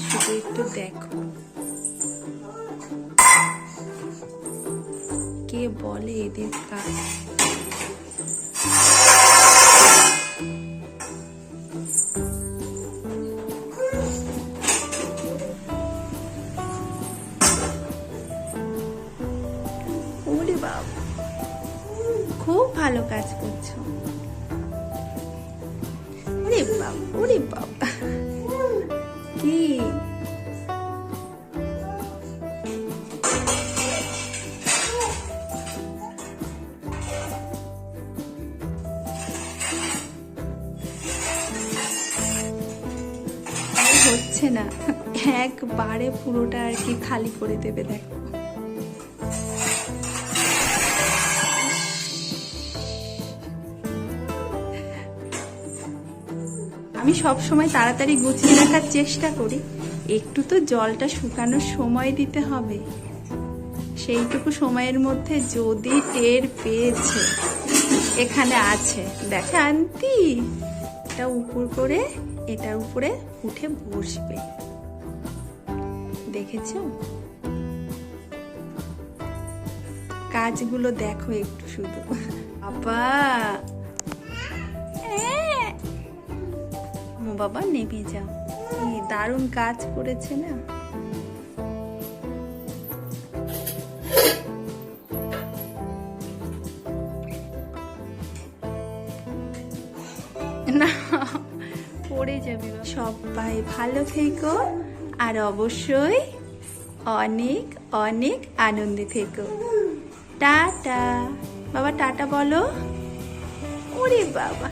শুধু একটু দেখো, কে বলে এদের কাজ। ওরে বাবা, খুব ভালো কাজ করছো। ওরে বাবা, ওরে বাবা, কি হচ্ছে না, একবারে পুরোটা আর কি খালি করে দেবে। দেখো আমি সব সময় তাড়াতাড়ি গুছিয়ে রাখার চেষ্টা করি, একটু তো জলটা শুকানোর সময় দিতে হবে। সেইটুকু সময়ের মধ্যে যদি টের পেয়েছে এখানে আছে, দেখে আন্টি এটা উপর করে এটার উপরে উঠে বসবে, দেখেছো? কাজগুলো দেখো একটু শুধু। বাবা বাবা নেমে যাও, কি দারুণ কাজ করেছে না? না পড়ে যাবে। সবাই ভালো থেকো, আর অবশ্যই অনেক অনেক আনন্দে থেকো। টাটা বাবা, টাটা বলো। ওরে বাবা।